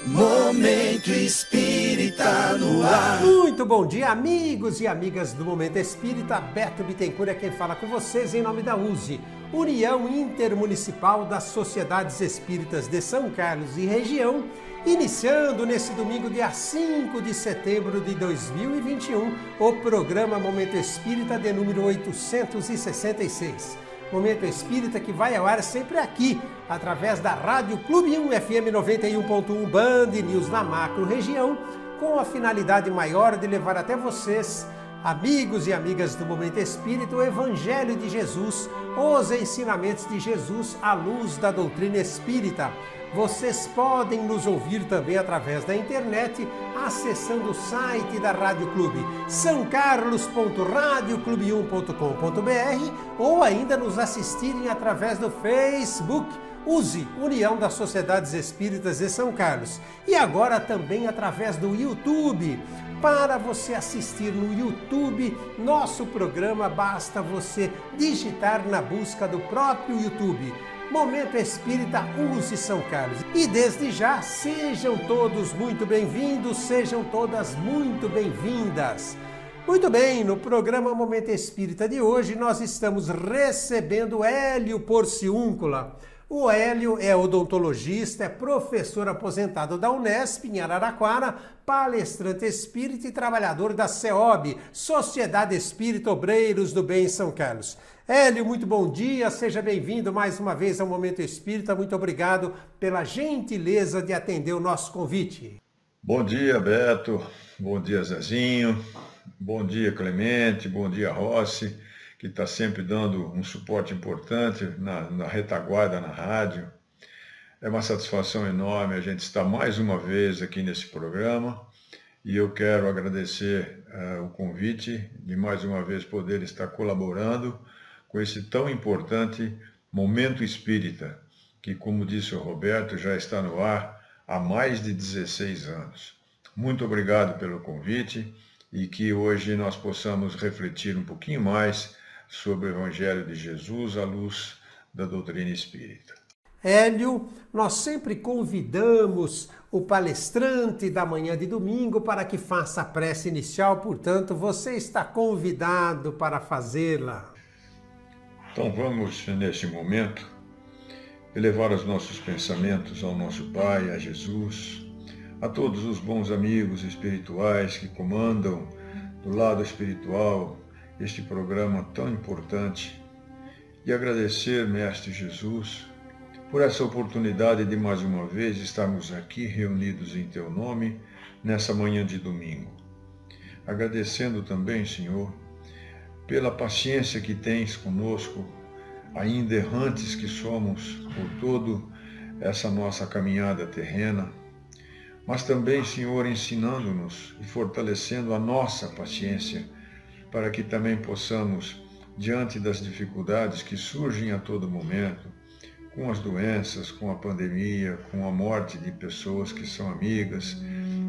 Momento Espírita no ar. Muito bom dia, amigos e amigas do Momento Espírita. Beto Bittencourt é quem fala com vocês em nome da USE, União Intermunicipal das Sociedades Espíritas de São Carlos e região, iniciando nesse domingo, dia 5 de setembro de 2021, o programa Momento Espírita de número 866. Momento Espírita que vai ao ar sempre aqui, através da Rádio Clube 1 FM 91.1 Band News na macro região, com a finalidade maior de levar até vocês, amigos e amigas do Momento Espírita, o Evangelho de Jesus, os ensinamentos de Jesus à luz da doutrina espírita. Vocês podem nos ouvir também através da internet, acessando o site da Rádio Clube, sãocarlos.radioclube1.com.br, ou ainda nos assistirem através do Facebook, USE, União das Sociedades Espíritas de São Carlos, e agora também através do YouTube. Para você assistir no YouTube nosso programa, basta você digitar na busca do próprio YouTube Momento Espírita USE São Carlos. E desde já, sejam todos muito bem-vindos, sejam todas muito bem-vindas. Muito bem, no programa Momento Espírita de hoje nós estamos recebendo Hélio Porciúncula. O Hélio é odontologista, é professor aposentado da Unesp em Araraquara, palestrante espírita e trabalhador da CEOB, Sociedade Espírita Obreiros do Bem em São Carlos. Hélio, muito bom dia, seja bem-vindo mais uma vez ao Momento Espírita. Muito obrigado pela gentileza de atender o nosso convite. Bom dia, Beto. Bom dia, Zezinho. Bom dia, Clemente. Bom dia, Rossi, que está sempre dando um suporte importante na retaguarda, na rádio. É uma satisfação enorme a gente estar mais uma vez aqui nesse programa e eu quero agradecer o convite de mais uma vez poder estar colaborando com esse tão importante Momento Espírita, que, como disse o Roberto, já está no ar há mais de 16 anos. Muito obrigado pelo convite e que hoje nós possamos refletir um pouquinho mais sobre o Evangelho de Jesus à luz da doutrina espírita. Hélio, nós sempre convidamos o palestrante da manhã de domingo para que faça a prece inicial, portanto, você está convidado para fazê-la. Então vamos, neste momento, elevar os nossos pensamentos ao nosso Pai, a Jesus, a todos os bons amigos espirituais que comandam do lado espiritual este programa tão importante e agradecer, Mestre Jesus, por essa oportunidade de mais uma vez estarmos aqui reunidos em Teu nome nessa manhã de domingo. Agradecendo também, Senhor, pela paciência que tens conosco, ainda errantes que somos por toda essa nossa caminhada terrena, mas também, Senhor, ensinando-nos e fortalecendo a nossa paciência, para que também possamos, diante das dificuldades que surgem a todo momento, com as doenças, com a pandemia, com a morte de pessoas que são amigas,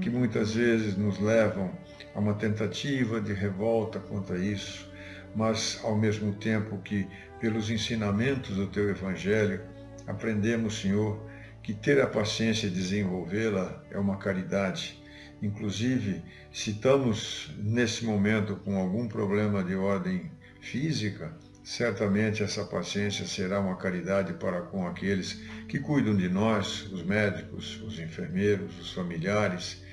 que muitas vezes nos levam a uma tentativa de revolta contra isso, mas ao mesmo tempo que, pelos ensinamentos do Teu Evangelho, aprendemos, Senhor, que ter a paciência e desenvolvê-la é uma caridade. Inclusive, se estamos nesse momento com algum problema de ordem física, certamente essa paciência será uma caridade para com aqueles que cuidam de nós, os médicos, os enfermeiros, os familiares,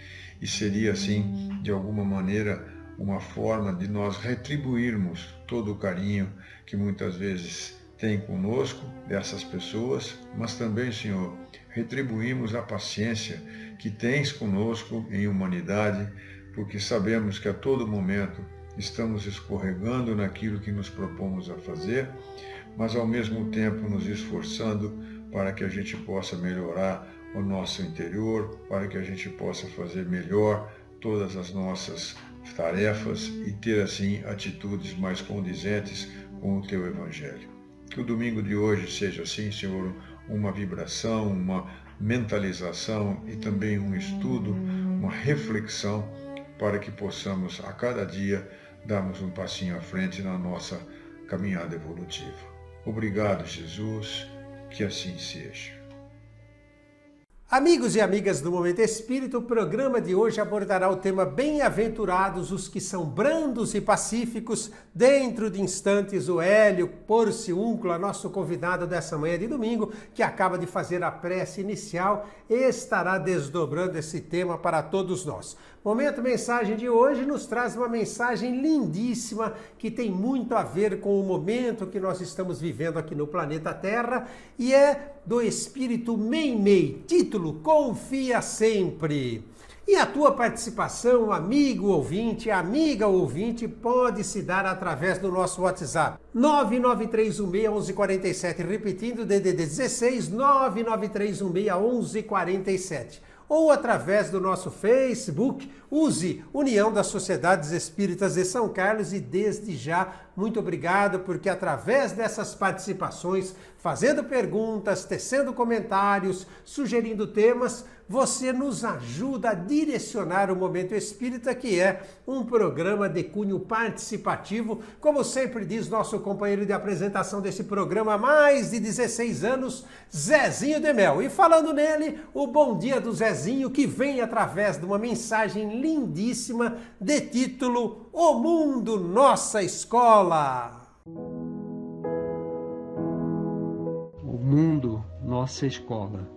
e seria assim, de alguma maneira, uma forma de nós retribuirmos todo o carinho que muitas vezes tem conosco, dessas pessoas, mas também, Senhor, retribuímos a paciência que tens conosco em humanidade, porque sabemos que a todo momento estamos escorregando naquilo que nos propomos a fazer, mas ao mesmo tempo nos esforçando para que a gente possa melhorar o nosso interior, para que a gente possa fazer melhor todas as nossas tarefas e ter assim atitudes mais condizentes com o Teu Evangelho. Que o domingo de hoje seja assim, Senhor, uma vibração, uma mentalização e também um estudo, uma reflexão para que possamos a cada dia darmos um passinho à frente na nossa caminhada evolutiva. Obrigado, Jesus, que assim seja. Amigos e amigas do Momento Espírita, o programa de hoje abordará o tema Bem-aventurados os que são brandos e pacíficos. Dentro de instantes, o Hélio Porciúncula, nosso convidado dessa manhã de domingo, que acaba de fazer a prece inicial, estará desdobrando esse tema para todos nós. Momento Mensagem de hoje nos traz uma mensagem lindíssima que tem muito a ver com o momento que nós estamos vivendo aqui no planeta Terra e é do Espírito Meimei, título Confia Sempre. E a tua participação, amigo ouvinte, amiga ouvinte, pode se dar através do nosso WhatsApp 993161147, repetindo DDD 16 993161147. Ou através do nosso Facebook, use União das Sociedades Espíritas de São Carlos e desde já, muito obrigado, porque através dessas participações, fazendo perguntas, tecendo comentários, sugerindo temas, você nos ajuda a direcionar o Momento Espírita, que é um programa de cunho participativo, como sempre diz nosso companheiro de apresentação desse programa há mais de 16 anos, Zezinho de Mel. E falando nele, o bom dia do Zezinho, que vem através de uma mensagem lindíssima de título O Mundo, Nossa Escola. O mundo, nossa escola.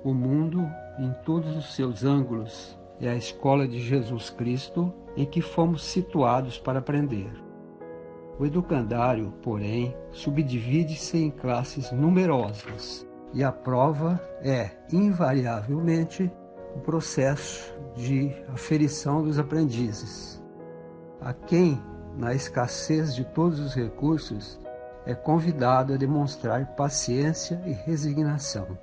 O mundo, em todos os seus ângulos, é a escola de Jesus Cristo em que fomos situados para aprender. O educandário, porém, subdivide-se em classes numerosas e a prova é, invariavelmente, o processo de aferição dos aprendizes. A quem, na escassez de todos os recursos, é convidado a demonstrar paciência e resignação.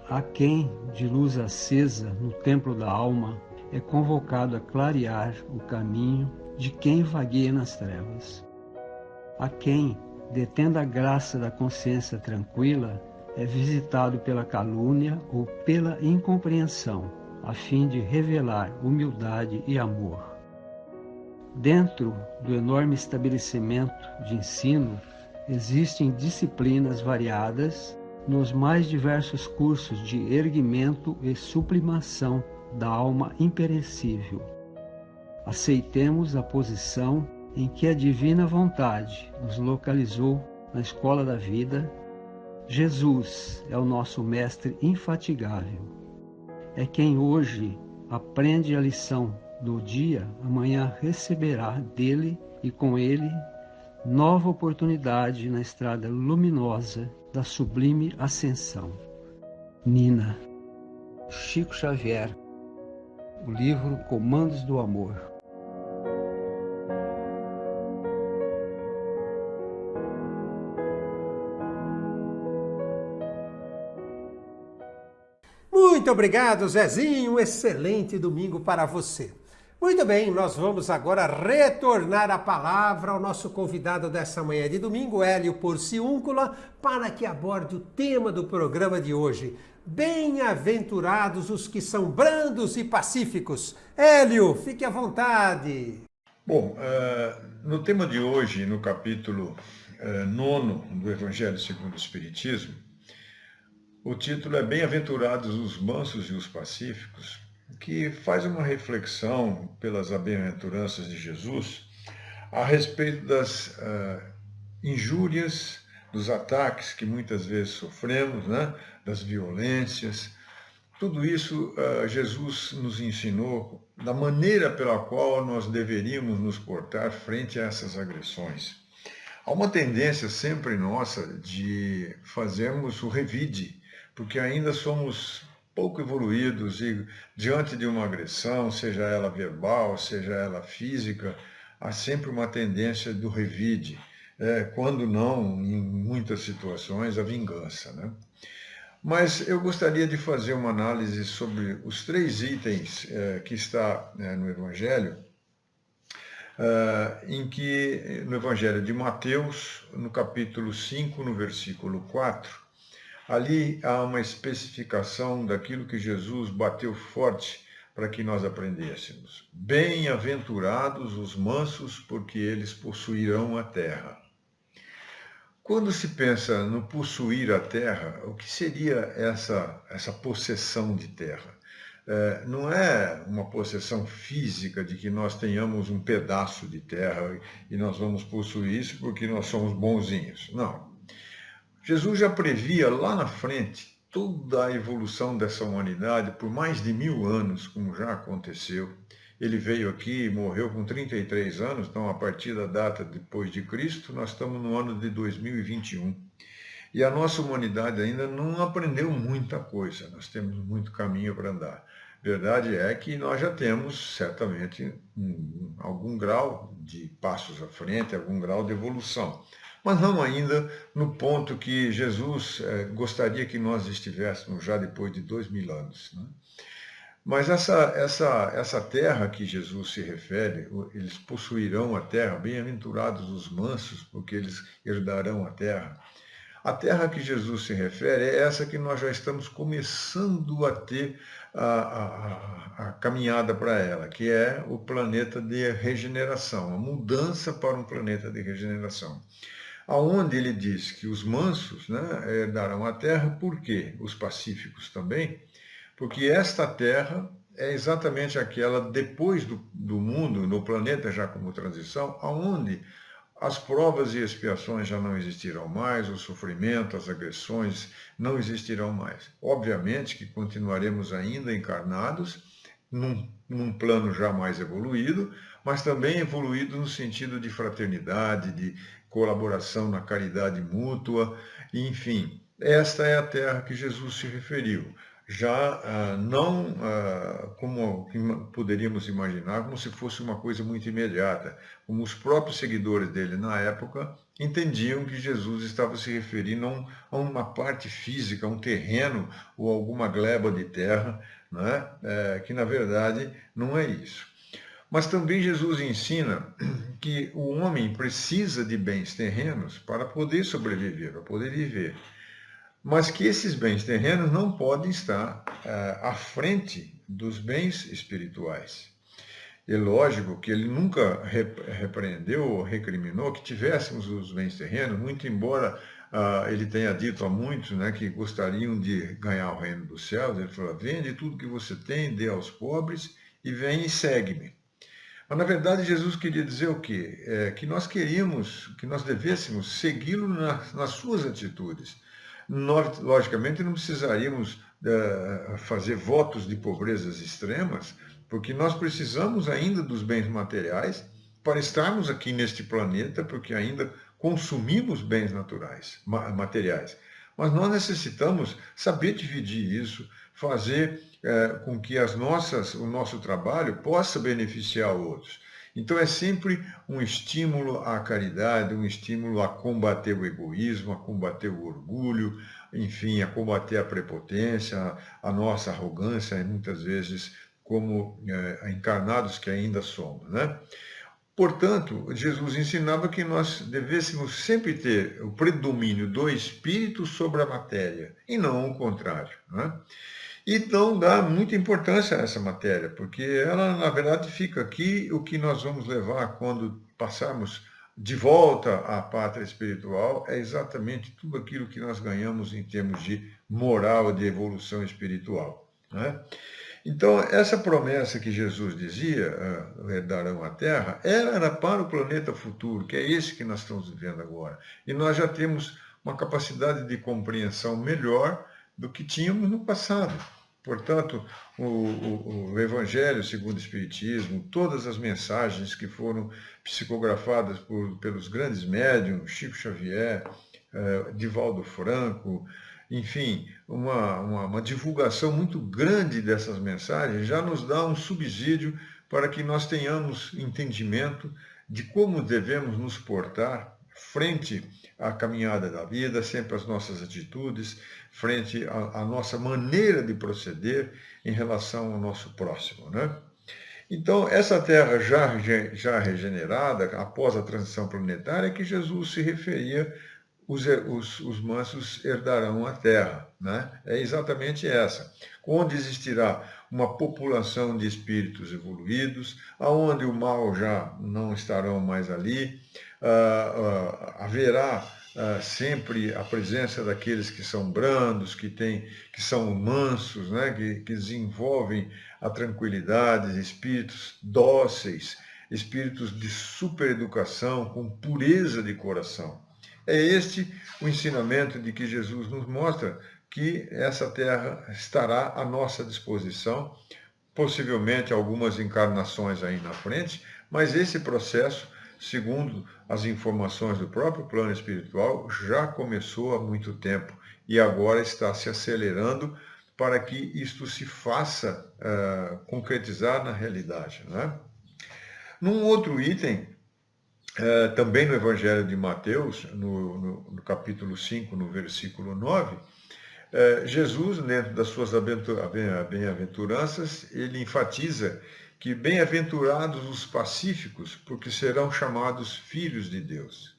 A quem, de luz acesa no templo da alma, é convocado a clarear o caminho de quem vagueia nas trevas. A quem, detendo a graça da consciência tranquila, é visitado pela calúnia ou pela incompreensão, a fim de revelar humildade e amor. Dentro do enorme estabelecimento de ensino, existem disciplinas variadas nos mais diversos cursos de erguimento e sublimação da alma imperecível. Aceitemos a posição em que a divina vontade nos localizou na escola da vida. Jesus é o nosso mestre infatigável. É quem hoje aprende a lição do dia, amanhã receberá dele e com ele nova oportunidade na estrada luminosa da sublime ascensão. Nina. Chico Xavier. O livro Comandos do Amor. Muito obrigado, Zezinho. Um excelente domingo para você. Muito bem, nós vamos agora retornar a palavra ao nosso convidado dessa manhã de domingo, Hélio Porciúncula, para que aborde o tema do programa de hoje. Bem-aventurados os que são brandos e pacíficos. Hélio, fique à vontade. Bom, no tema de hoje, no capítulo 9 do Evangelho segundo o Espiritismo, o título é Bem-aventurados os mansos e os pacíficos, que faz uma reflexão pelas bem-aventuranças de Jesus a respeito das injúrias, dos ataques que muitas vezes sofremos, né? Das violências. Tudo isso Jesus nos ensinou da maneira pela qual nós deveríamos nos portar frente a essas agressões. Há uma tendência sempre nossa de fazermos o revide, porque ainda somos pouco evoluídos e diante de uma agressão, seja ela verbal, seja ela física, há sempre uma tendência do revide, quando não, em muitas situações, a vingança, né? Mas eu gostaria de fazer uma análise sobre os 3 itens que está no Evangelho, em que no Evangelho de Mateus, no capítulo 5, no versículo 4, ali há uma especificação daquilo que Jesus bateu forte para que nós aprendêssemos. Bem-aventurados os mansos, porque eles possuirão a terra. Quando se pensa no possuir a terra, o que seria essa possessão de terra? Não é uma possessão física de que nós tenhamos um pedaço de terra e nós vamos possuir isso porque nós somos bonzinhos. Não. Jesus já previa lá na frente toda a evolução dessa humanidade por mais de 1000 anos, como já aconteceu. Ele veio aqui e morreu com 33 anos, então a partir da data depois de Cristo, nós estamos no ano de 2021. E a nossa humanidade ainda não aprendeu muita coisa, nós temos muito caminho para andar. Verdade é que nós já temos, certamente, algum grau de passos à frente, algum grau de evolução. Mas não ainda no ponto que Jesus gostaria que nós estivéssemos já depois de 2000 anos. Né? Mas essa terra que Jesus se refere, eles possuirão a terra, bem-aventurados os mansos, porque eles herdarão a terra. A terra que Jesus se refere é essa que nós já estamos começando a ter a caminhada para ela, que é o planeta de regeneração, a mudança para um planeta de regeneração. Aonde ele diz que os mansos, né, herdarão a terra, por quê? Os pacíficos também, porque esta terra é exatamente aquela depois do mundo, no planeta já como transição, aonde as provas e expiações já não existirão mais, o sofrimento, as agressões não existirão mais. Obviamente que continuaremos ainda encarnados, num plano já mais evoluído, mas também evoluído no sentido de fraternidade, de colaboração na caridade mútua, enfim. Esta é a terra que Jesus se referiu. Já não como poderíamos imaginar, como se fosse uma coisa muito imediata. Como os próprios seguidores dele na época entendiam que Jesus estava se referindo a uma parte física, a um terreno ou alguma gleba de terra, né? Que na verdade não é isso. Mas também Jesus ensina que o homem precisa de bens terrenos para poder sobreviver, para poder viver. Mas que esses bens terrenos não podem estar à frente dos bens espirituais. É lógico que ele nunca repreendeu ou recriminou que tivéssemos os bens terrenos, muito embora ele tenha dito a muitos, né, que gostariam de ganhar o reino dos céus. Ele falou: vende tudo que você tem, dê aos pobres e vem e segue-me. Mas, na verdade, Jesus queria dizer o quê? Que nós devêssemos segui-lo nas suas atitudes. Nós, logicamente, não precisaríamos fazer votos de pobrezas extremas, porque nós precisamos ainda dos bens materiais para estarmos aqui neste planeta, porque ainda consumimos bens materiais. Mas nós necessitamos saber dividir isso, fazer com que o nosso trabalho possa beneficiar outros. Então é sempre um estímulo à caridade, um estímulo a combater o egoísmo, a combater o orgulho, enfim, a combater a prepotência, a nossa arrogância, muitas vezes como encarnados que ainda somos, né? Portanto, Jesus ensinava que nós devêssemos sempre ter o predomínio do espírito sobre a matéria, e não o contrário, né? E não dá muita importância a essa matéria, porque ela, na verdade, fica aqui. O que nós vamos levar quando passarmos de volta à pátria espiritual é exatamente tudo aquilo que nós ganhamos em termos de moral, de evolução espiritual, né? Então, essa promessa que Jesus dizia, herdarão a terra, era para o planeta futuro, que é esse que nós estamos vivendo agora. E nós já temos uma capacidade de compreensão melhor do que tínhamos no passado. Portanto, o Evangelho segundo o Espiritismo, todas as mensagens que foram psicografadas pelos grandes médiuns, Chico Xavier, Divaldo Franco, enfim, uma divulgação muito grande dessas mensagens já nos dá um subsídio para que nós tenhamos entendimento de como devemos nos portar frente à caminhada da vida, sempre as nossas atitudes, frente à nossa maneira de proceder em relação ao nosso próximo, né? Então, essa terra já regenerada, após a transição planetária, que Jesus se referia os mansos herdarão a terra, né? É exatamente essa. Onde existirá uma população de espíritos evoluídos, aonde o mal já não estarão mais ali, haverá sempre a presença daqueles que são brandos, que são mansos, né? que desenvolvem a tranquilidade, espíritos dóceis, espíritos de supereducação, com pureza de coração. É este o ensinamento de que Jesus nos mostra, que essa terra estará à nossa disposição, possivelmente algumas encarnações aí na frente, mas esse processo, segundo as informações do próprio plano espiritual, já começou há muito tempo e agora está se acelerando para que isto se faça concretizar na realidade, né? Num outro item, também no Evangelho de Mateus, no capítulo 5, no versículo 9, Jesus, dentro das suas bem-aventuranças, ele enfatiza que bem-aventurados os pacíficos, porque serão chamados filhos de Deus.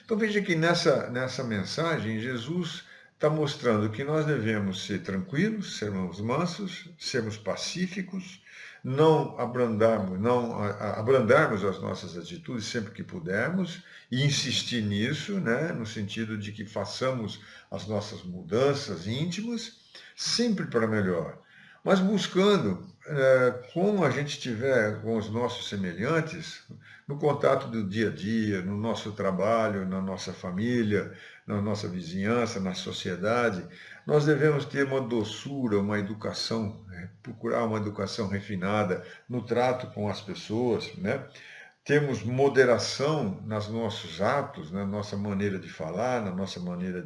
Então veja que nessa mensagem, Jesus está mostrando que nós devemos ser tranquilos, sermos mansos, sermos pacíficos, não abrandarmos as nossas atitudes sempre que pudermos e insistir nisso, né, no sentido de que façamos as nossas mudanças íntimas, sempre para melhor, mas buscando, como a gente estiver com os nossos semelhantes, no contato do dia a dia, no nosso trabalho, na nossa família, na nossa vizinhança, na sociedade, nós devemos ter uma doçura, uma educação, procurar uma educação refinada no trato com as pessoas, né? Termos moderação nos nossos atos, na nossa maneira de falar, na nossa maneira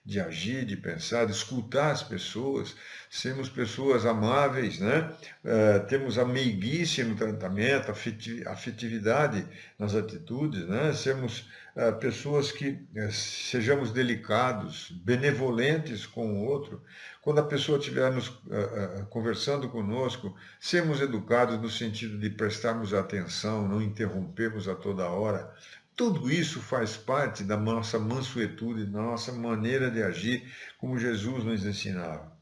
de agir, de pensar, de escutar as pessoas, sermos pessoas amáveis, né? Termos a meiguice no tratamento, afetividade nas atitudes, né? Sermos pessoas que sejamos delicados, benevolentes com o outro. Quando a pessoa estiver conversando conosco, sermos educados no sentido de prestarmos atenção, não interrompermos a toda hora. Tudo isso faz parte da nossa mansuetude, da nossa maneira de agir, como Jesus nos ensinava.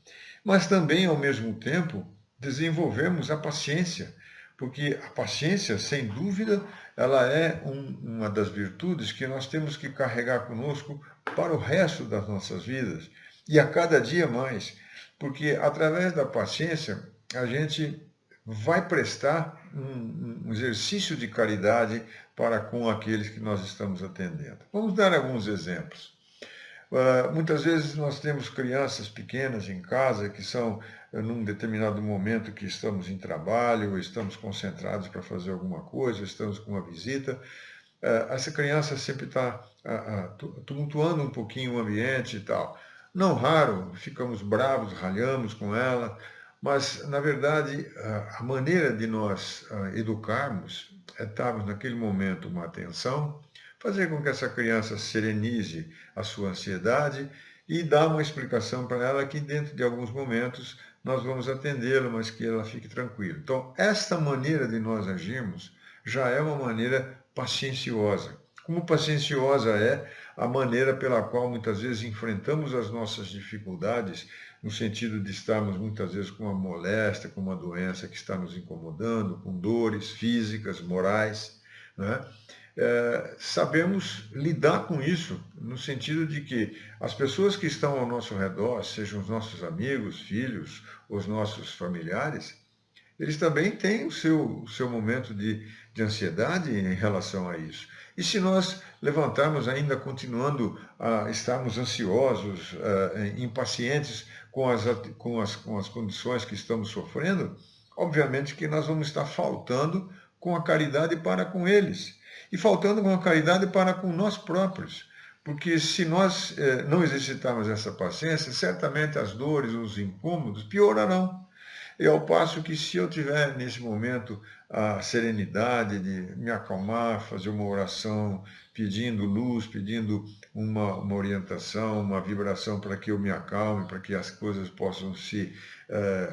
Mas também, ao mesmo tempo, desenvolvemos a paciência, porque a paciência, sem dúvida, ela é uma das virtudes que nós temos que carregar conosco para o resto das nossas vidas. E a cada dia mais, porque através da paciência a gente vai prestar um exercício de caridade para com aqueles que nós estamos atendendo. Vamos dar alguns exemplos. Muitas vezes nós temos crianças pequenas em casa que são, num determinado momento que estamos em trabalho, ou estamos concentrados para fazer alguma coisa, ou estamos com uma visita, essa criança sempre está tumultuando um pouquinho o ambiente e tal. Não raro, ficamos bravos, ralhamos com ela, mas, na verdade, a maneira de nós educarmos é darmos naquele momento uma atenção, fazer com que essa criança serenize a sua ansiedade e dar uma explicação para ela que, dentro de alguns momentos, nós vamos atendê-la, mas que ela fique tranquila. Então, esta maneira de nós agirmos já é uma maneira pacienciosa. Como pacienciosa é a maneira pela qual muitas vezes enfrentamos as nossas dificuldades, no sentido de estarmos muitas vezes com uma moléstia, com uma doença que está nos incomodando, com dores físicas, morais, né? Sabemos lidar com isso, no sentido de que as pessoas que estão ao nosso redor, sejam os nossos amigos, filhos, os nossos familiares, eles também têm o seu momento de ansiedade em relação a isso. E se nós levantarmos ainda continuando a estarmos ansiosos, impacientes com as condições que estamos sofrendo, obviamente que nós vamos estar faltando com a caridade para com eles. E faltando com a caridade para com nós próprios. Porque se nós não exercitarmos essa paciência, certamente as dores, os incômodos piorarão. E ao passo que se eu tiver nesse momento a serenidade de me acalmar, fazer uma oração pedindo luz, pedindo uma orientação, uma vibração para que eu me acalme, para que as coisas possam se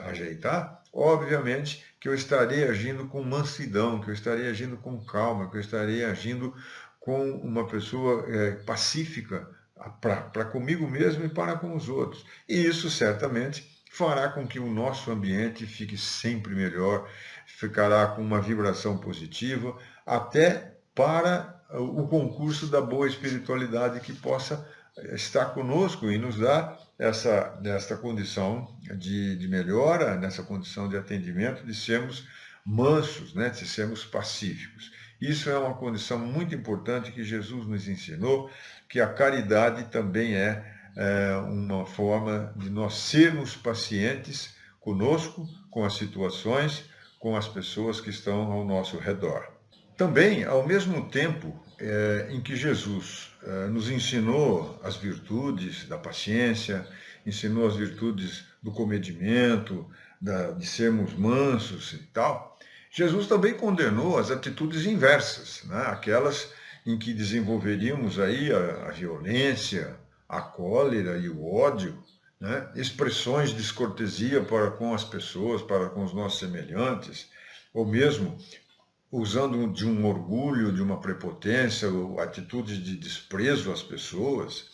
ajeitar, obviamente que eu estarei agindo com mansidão, que eu estarei agindo com calma, que eu estarei agindo com uma pessoa pacífica para comigo mesmo e para com os outros. E isso certamente fará com que o nosso ambiente fique sempre melhor, ficará com uma vibração positiva, até para o concurso da boa espiritualidade que possa estar conosco e nos dar essa condição de melhora, nessa condição de atendimento, de sermos mansos, né, de sermos pacíficos. Isso é uma condição muito importante que Jesus nos ensinou, que a caridade também é uma forma de nós sermos pacientes conosco, com as situações, com as pessoas que estão ao nosso redor. Também, ao mesmo tempo em que Jesus nos ensinou as virtudes da paciência, ensinou as virtudes do comedimento, de sermos mansos e tal, Jesus também condenou as atitudes inversas, né? Aquelas em que desenvolveríamos aí a violência, a cólera e o ódio, né? Expressões de descortesia para com as pessoas, para com os nossos semelhantes, ou mesmo usando de um orgulho, de uma prepotência, ou atitudes de desprezo às pessoas,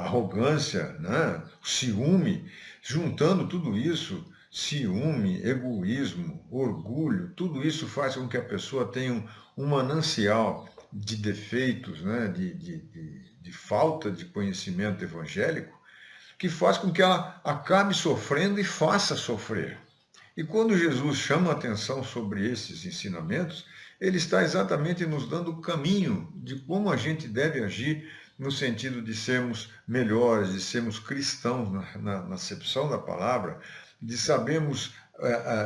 arrogância, né? Ciúme, juntando tudo isso, ciúme, egoísmo, orgulho, tudo isso faz com que a pessoa tenha um manancial de defeitos, né? de falta de conhecimento evangélico, que faz com que ela acabe sofrendo e faça sofrer. E quando Jesus chama a atenção sobre esses ensinamentos, ele está exatamente nos dando o caminho de como a gente deve agir no sentido de sermos melhores, de sermos cristãos na acepção da palavra, de sabermos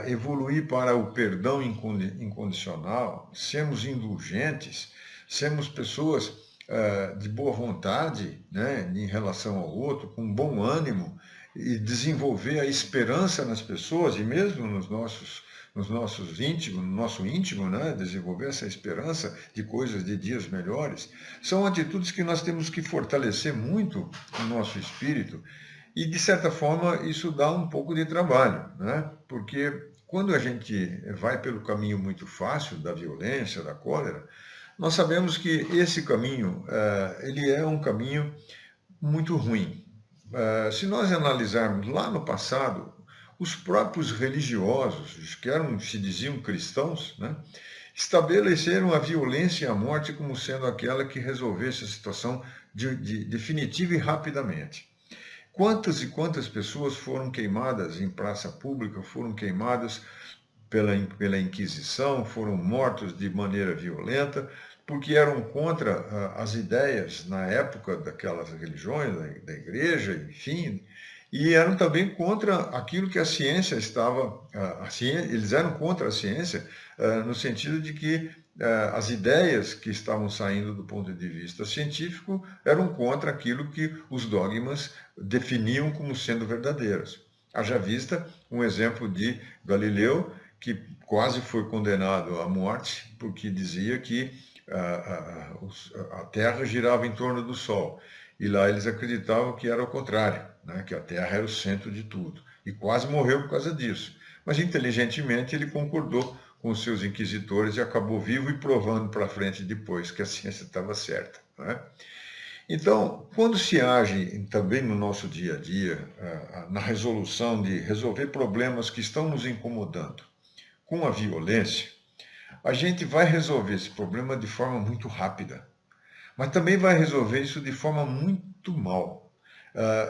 evoluir para o perdão incondicional, sermos indulgentes, sermos pessoas de boa vontade, né, em relação ao outro, com bom ânimo, e desenvolver a esperança nas pessoas e mesmo nos nossos íntimos, no nosso íntimo, né, desenvolver essa esperança de coisas, de dias melhores, são atitudes que nós temos que fortalecer muito no nosso espírito e, de certa forma, isso dá um pouco de trabalho, né, porque quando a gente vai pelo caminho muito fácil da violência, da cólera, nós sabemos que esse caminho, ele é um caminho muito ruim. Se nós analisarmos lá no passado, os próprios religiosos, que se diziam cristãos, né, estabeleceram a violência e a morte como sendo aquela que resolvesse a situação definitiva e rapidamente. Quantas e quantas pessoas foram queimadas em praça pública, foram queimadas pela Inquisição, foram mortos de maneira violenta, porque eram contra as ideias, na época, daquelas religiões, da igreja, enfim, e eram também contra aquilo que a ciência estava... eles eram contra a ciência no sentido de que as ideias que estavam saindo do ponto de vista científico eram contra aquilo que os dogmas definiam como sendo verdadeiras. Haja vista um exemplo de Galileu, que quase foi condenado à morte, porque dizia que a Terra girava em torno do Sol. E lá eles acreditavam que era o contrário, né? Que a Terra era o centro de tudo. E quase morreu por causa disso. Mas, inteligentemente, ele concordou com os seus inquisitores e acabou vivo e provando para frente depois que a ciência estava certa, né? Então, quando se age também no nosso dia a dia, na resolução de resolver problemas que estão nos incomodando com a violência, a gente vai resolver esse problema de forma muito rápida, mas também vai resolver isso de forma muito mal.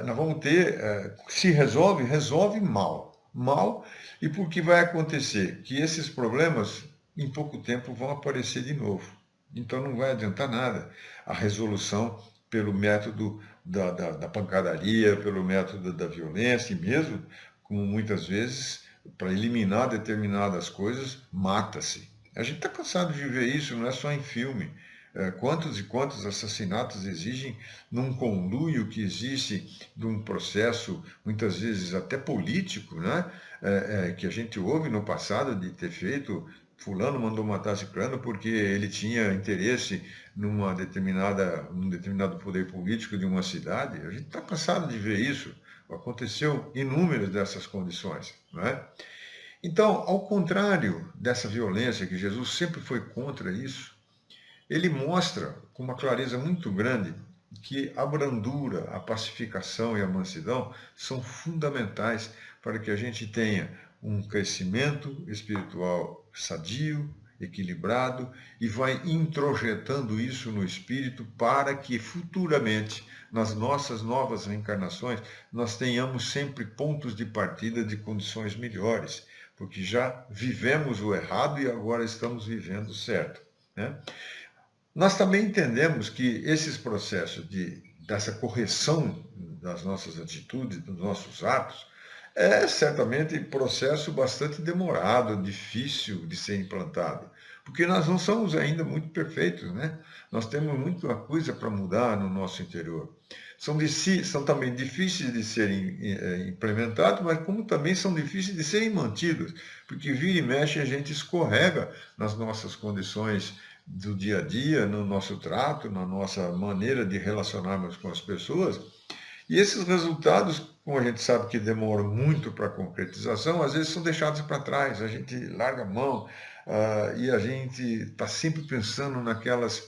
Nós vamos ter, se resolve mal, e porque vai acontecer que esses problemas, em pouco tempo, vão aparecer de novo. Então não vai adiantar nada a resolução pelo método da pancadaria, pelo método da violência, e mesmo, como muitas vezes, para eliminar determinadas coisas, mata-se. A gente está cansado de ver isso, não é só em filme. Quantos e quantos assassinatos exigem num conluio que existe de um processo, muitas vezes até político, né? Que a gente ouve no passado de ter feito, fulano mandou matar ciclano porque ele tinha interesse num determinado poder político de uma cidade. A gente está cansado de ver isso. Aconteceu inúmeras dessas condições, não é? Então, ao contrário dessa violência, que Jesus sempre foi contra isso, ele mostra com uma clareza muito grande que a brandura, a pacificação e a mansidão são fundamentais para que a gente tenha um crescimento espiritual sadio, equilibrado, e vai introjetando isso no espírito para que futuramente, nas nossas novas reencarnações, nós tenhamos sempre pontos de partida de condições melhores, porque já vivemos o errado e agora estamos vivendo o certo, né? Nós também entendemos que esses processos dessa correção das nossas atitudes, dos nossos atos, é certamente um processo bastante demorado, difícil de ser implantado, porque nós não somos ainda muito perfeitos, né? Nós temos muita coisa para mudar no nosso interior. São também difíceis de serem implementados, mas como também são difíceis de serem mantidos, porque vira e mexe a gente escorrega nas nossas condições do dia a dia, no nosso trato, na nossa maneira de relacionarmos com as pessoas. E esses resultados, como a gente sabe que demoram muito para a concretização, às vezes são deixados para trás, a gente larga a mão e a gente está sempre pensando naquelas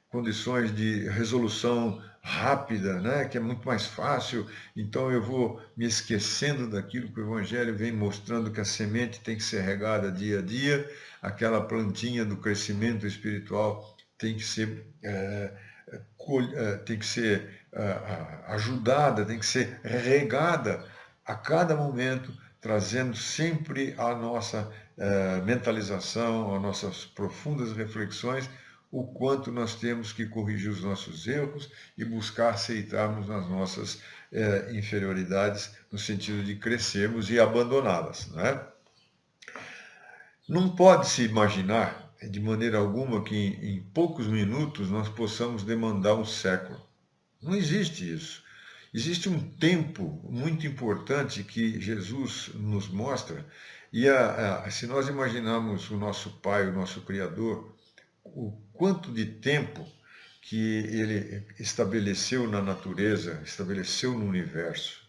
condições de resolução rápida, né, que é muito mais fácil, então eu vou me esquecendo daquilo que o Evangelho vem mostrando, que a semente tem que ser regada dia a dia, aquela plantinha do crescimento espiritual tem que ser ajudada, tem que ser regada a cada momento, trazendo sempre a nossa mentalização, as nossas profundas reflexões, o quanto nós temos que corrigir os nossos erros e buscar aceitarmos as nossas inferioridades, no sentido de crescermos e abandoná-las, né? Não pode-se imaginar, de maneira alguma, que em poucos minutos nós possamos demandar um século. Não existe isso. Existe um tempo muito importante que Jesus nos mostra, e se nós imaginarmos o nosso Pai, o nosso Criador, o quanto de tempo que ele estabeleceu na natureza, estabeleceu no universo.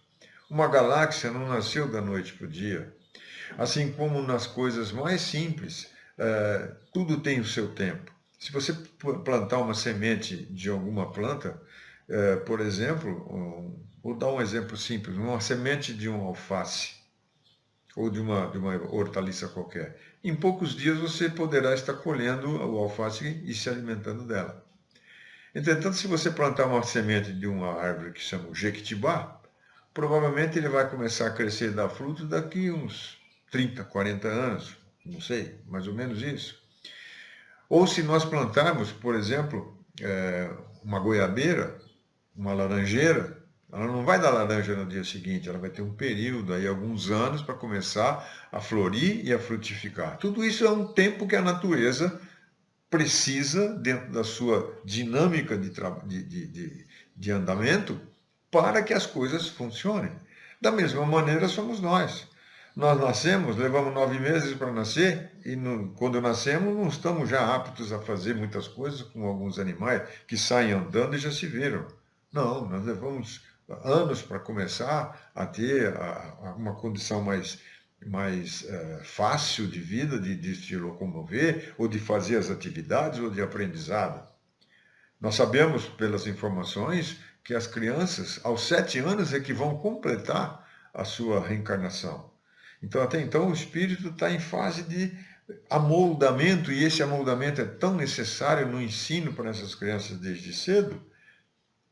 Uma galáxia não nasceu da noite para o dia. Assim como nas coisas mais simples, tudo tem o seu tempo. Se você plantar uma semente de alguma planta, por exemplo, vou dar um exemplo simples, uma semente de um alface, ou de uma hortaliça qualquer. Em poucos dias você poderá estar colhendo o alface e se alimentando dela. Entretanto, se você plantar uma semente de uma árvore que chama o jequitibá, provavelmente ele vai começar a crescer e dar frutos daqui uns 30, 40 anos, não sei, mais ou menos isso. Ou se nós plantarmos, por exemplo, uma goiabeira, uma laranjeira, ela não vai dar laranja no dia seguinte, ela vai ter um período, aí alguns anos, para começar a florir e a frutificar. Tudo isso é um tempo que a natureza precisa, dentro da sua dinâmica de andamento, para que as coisas funcionem. Da mesma maneira somos nós. Nós nascemos, levamos 9 meses para nascer, e quando nascemos não estamos já aptos a fazer muitas coisas, como alguns animais que saem andando e já se viram. Não, nós levamos anos para começar a ter uma condição mais fácil de vida, de se locomover, ou de fazer as atividades, ou de aprendizado. Nós sabemos, pelas informações, que as crianças, aos 7 anos, é que vão completar a sua reencarnação. Então, até então, o espírito está em fase de amoldamento, e esse amoldamento é tão necessário no ensino para essas crianças desde cedo,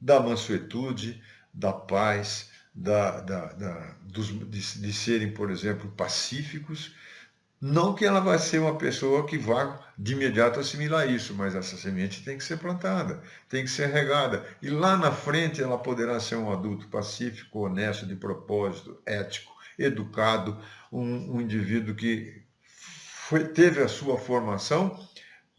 da mansuetude, da paz, de serem, por exemplo, pacíficos. Não que ela vai ser uma pessoa que vá de imediato assimilar isso, mas essa semente tem que ser plantada, tem que ser regada. E lá na frente ela poderá ser um adulto pacífico, honesto, de propósito, ético, educado, um indivíduo que teve a sua formação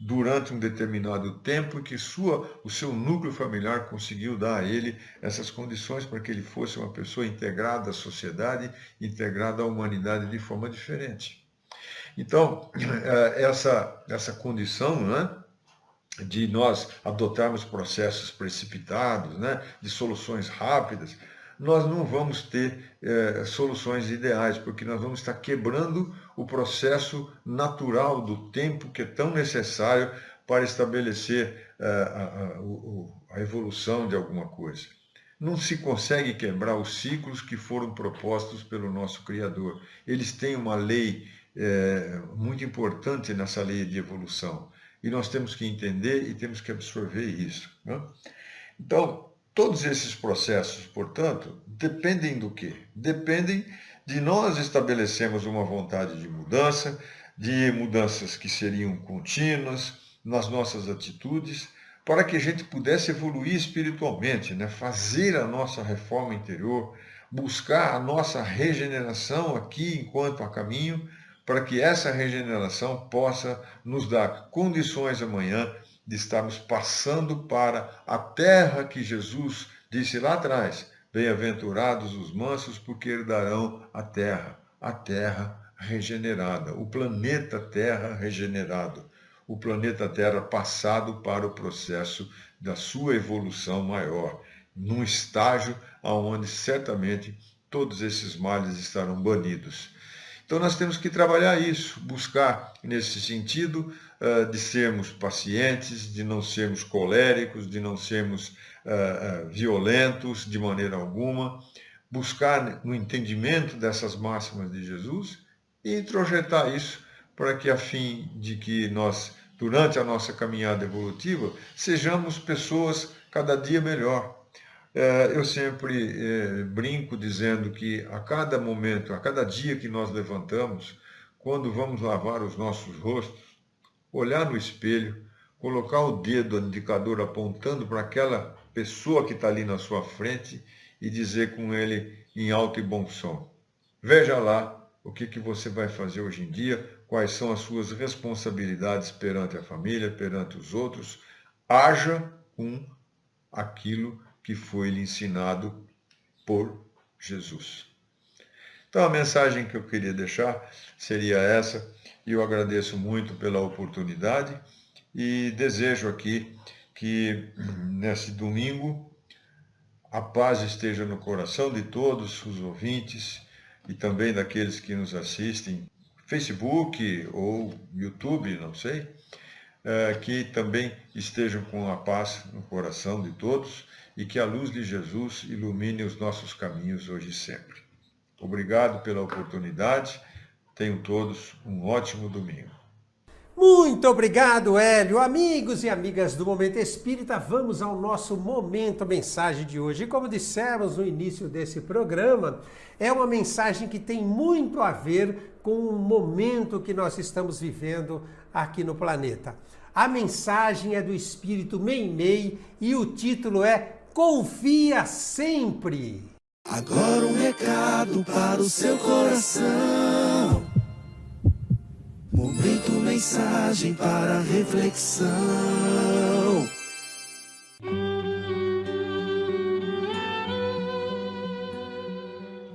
durante um determinado tempo e que o seu núcleo familiar conseguiu dar a ele essas condições para que ele fosse uma pessoa integrada à sociedade, integrada à humanidade de forma diferente. Então, essa condição, né, de nós adotarmos processos precipitados, né, de soluções rápidas, nós não vamos ter soluções ideais, porque nós vamos estar quebrando o processo natural do tempo que é tão necessário para estabelecer a evolução de alguma coisa. Não se consegue quebrar os ciclos que foram propostos pelo nosso Criador. Eles têm uma lei muito importante nessa lei de evolução. E nós temos que entender e temos que absorver isso, né? Então, todos esses processos, portanto, dependem do quê? Dependem de nós estabelecermos uma vontade de mudanças que seriam contínuas nas nossas atitudes, para que a gente pudesse evoluir espiritualmente, né? Fazer a nossa reforma interior, buscar a nossa regeneração aqui enquanto a caminho, para que essa regeneração possa nos dar condições amanhã de estarmos passando para a terra que Jesus disse lá atrás: bem-aventurados os mansos, porque herdarão a terra regenerada, o planeta Terra regenerado, o planeta Terra passado para o processo da sua evolução maior, num estágio onde certamente todos esses males estarão banidos. Então nós temos que trabalhar isso, buscar nesse sentido de sermos pacientes, de não sermos coléricos, de não sermos violentos de maneira alguma, buscar no entendimento dessas máximas de Jesus e introjetar isso para que, a fim de que nós, durante a nossa caminhada evolutiva, sejamos pessoas cada dia melhor. Eu sempre brinco dizendo que a cada momento, a cada dia que nós levantamos, quando vamos lavar os nossos rostos, olhar no espelho, colocar o dedo indicador apontando para aquela pessoa que está ali na sua frente e dizer com ele em alto e bom som: veja lá o que você vai fazer hoje em dia, quais são as suas responsabilidades perante a família, perante os outros, haja com aquilo que foi lhe ensinado por Jesus. Então, a mensagem que eu queria deixar seria essa, e eu agradeço muito pela oportunidade e desejo aqui que, nesse domingo, a paz esteja no coração de todos os ouvintes e também daqueles que nos assistem, Facebook ou YouTube, não sei, que também estejam com a paz no coração de todos e que a luz de Jesus ilumine os nossos caminhos hoje e sempre. Obrigado pela oportunidade. Tenham todos um ótimo domingo. Muito obrigado, Hélio. Amigos e amigas do Momento Espírita, vamos ao nosso Momento Mensagem de hoje. E como dissemos no início desse programa, é uma mensagem que tem muito a ver com o momento que nós estamos vivendo aqui no planeta. A mensagem é do Espírito Meimei e o título é Confia Sempre. Agora um recado para o seu coração. Momento mensagem para reflexão.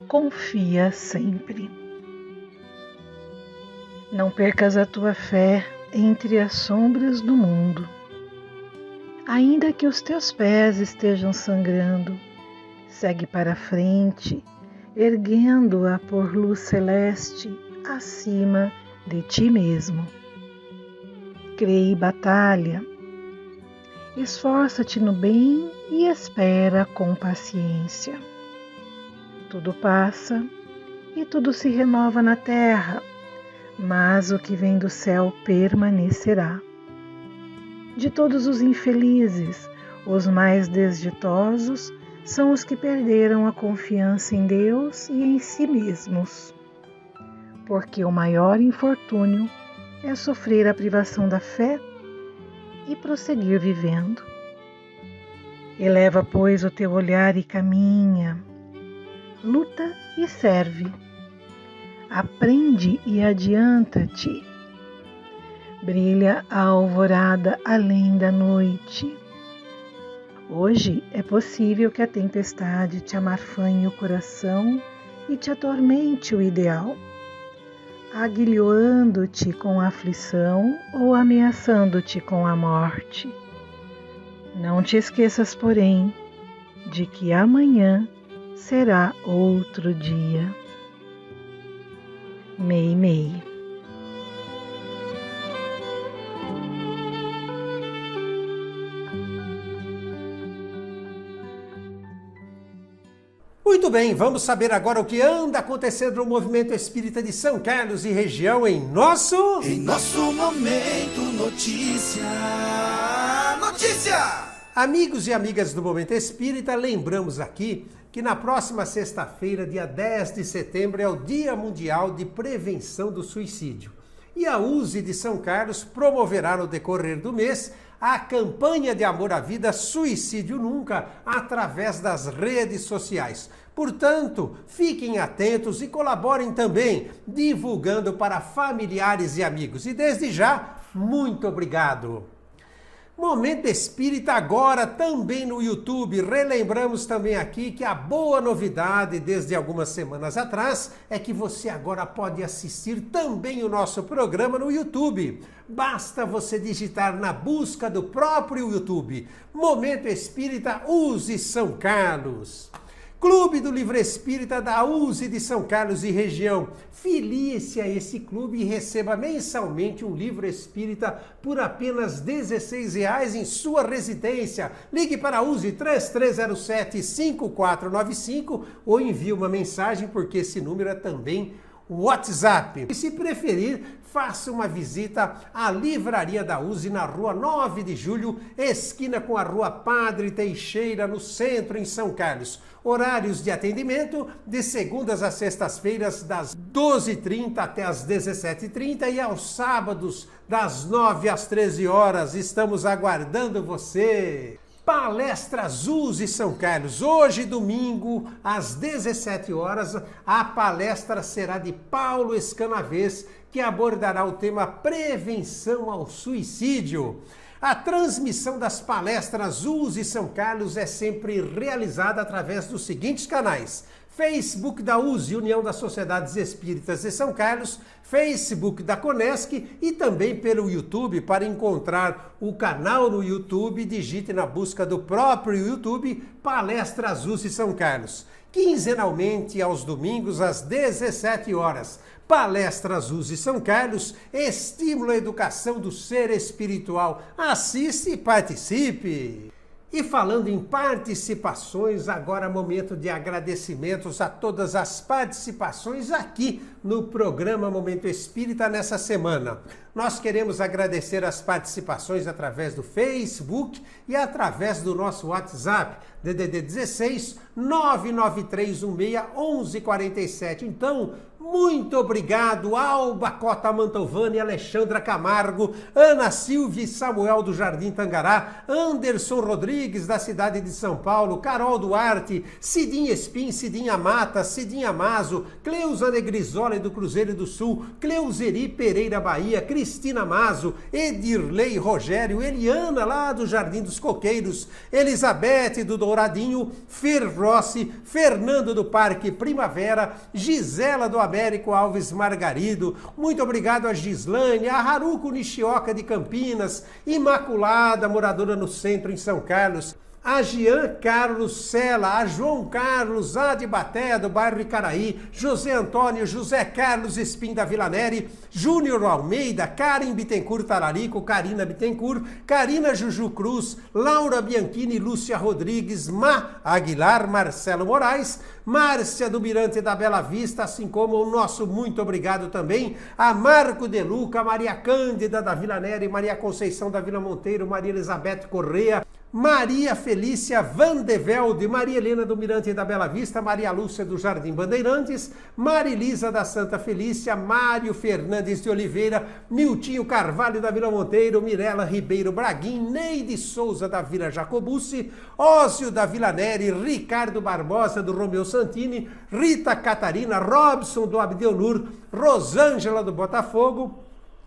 Confia sempre. Não percas a tua fé entre as sombras do mundo. Ainda que os teus pés estejam sangrando, segue para frente, erguendo-a por luz celeste acima de ti mesmo. Crê e batalha. Esforça-te no bem e espera com paciência. Tudo passa e tudo se renova na terra, mas o que vem do céu permanecerá. De todos os infelizes, os mais desditosos são os que perderam a confiança em Deus e em si mesmos. Porque o maior infortúnio é sofrer a privação da fé e prosseguir vivendo. Eleva, pois, o teu olhar e caminha. Luta e serve. Aprende e adianta-te. Brilha a alvorada além da noite. Hoje é possível que a tempestade te amarfanhe o coração e te atormente o ideal, aguilhoando-te com a aflição ou ameaçando-te com a morte. Não te esqueças, porém, de que amanhã será outro dia. Meimei. Muito bem, vamos saber agora o que anda acontecendo no movimento espírita de São Carlos e região em nosso Momento Notícia. Amigos e amigas do Momento Espírita, lembramos aqui que na próxima sexta-feira, dia 10 de setembro, é o Dia Mundial de Prevenção do Suicídio. E a USE de São Carlos promoverá no decorrer do mês a campanha de amor à vida Suicídio Nunca através das redes sociais. Portanto, fiquem atentos e colaborem também, divulgando para familiares e amigos. E desde já, muito obrigado! Momento Espírita agora também no YouTube. Relembramos também aqui que a boa novidade desde algumas semanas atrás é que você agora pode assistir também o nosso programa no YouTube. Basta você digitar na busca do próprio YouTube Momento Espírita USE São Carlos. Clube do Livro Espírita da USE de São Carlos e região. Filie-se a esse clube e receba mensalmente um livro espírita por apenas R$16 em sua residência. Ligue para a USE 3307-5495 ou envie uma mensagem, porque esse número é também WhatsApp. E se preferir, faça uma visita à Livraria da USE na Rua 9 de Julho, esquina com a Rua Padre Teixeira, no centro, em São Carlos. Horários de atendimento de segundas a sextas-feiras, das 12h30 até as 17h30 e aos sábados, das 9 às 13 horas. Estamos aguardando você! Palestras USE São Carlos. Hoje, domingo, às 17 horas, a palestra será de Paulo Escanavez, que abordará o tema Prevenção ao Suicídio. A transmissão das palestras USE São Carlos é sempre realizada através dos seguintes canais: Facebook da USE, União das Sociedades Espíritas de São Carlos, Facebook da Conesc e também pelo YouTube. Para encontrar o canal no YouTube, digite na busca do próprio YouTube Palestras USE São Carlos. Quinzenalmente, aos domingos, às 17 horas. Palestras USE São Carlos, estímulo à educação do ser espiritual. Assiste e participe! E falando em participações, agora é momento de agradecimentos a todas as participações aqui no programa Momento Espírita nessa semana. Nós queremos agradecer as participações através do Facebook e através do nosso WhatsApp, DDD 16 99316 1147. Então, muito obrigado, Alba Cota Mantovani, Alexandra Camargo, Ana Silvia e Samuel do Jardim Tangará, Anderson Rodrigues da cidade de São Paulo, Carol Duarte, Cidinha Espim, Cidinha Mata, Cidinha Mazo, Cleusa Negrisoli do Cruzeiro do Sul, Cleuzeri Pereira Bahia, Cristina Mazo, Edirley Rogério, Eliana lá do Jardim dos Coqueiros, Elizabeth do Douradinho, Fer Rossi, Fernando do Parque Primavera, Gisela do Américo Alves Margarido, muito obrigado a Gislaine, a Haruko Nishioka de Campinas, Imaculada, moradora no centro em São Carlos, a Jean Carlos Sela, a João Carlos A de Baté, do bairro Icaraí, José Antônio, José Carlos Espim da Vila Neri, Júnior Almeida, Karen Bittencourt Tararico, Karina Bittencourt, Karina Juju Cruz, Laura Bianchini, Lúcia Rodrigues, Ma Aguilar, Marcelo Moraes, Márcia do Mirante da Bela Vista, assim como o nosso muito obrigado também a Marco De Luca, Maria Cândida da Vila Neri, Maria Conceição da Vila Monteiro, Maria Elizabeth Correia, Maria Felícia Vandevelde, Maria Helena do Mirante da Bela Vista, Maria Lúcia do Jardim Bandeirantes, Marilisa da Santa Felícia, Mário Fernandes de Oliveira, Miltinho Carvalho da Vila Monteiro, Mirela Ribeiro Braguim, Neide Souza da Vila Jacobucci, Ósio da Vila Neri, Ricardo Barbosa do Romeu Santini, Rita Catarina, Robson do Abdeonur, Rosângela do Botafogo.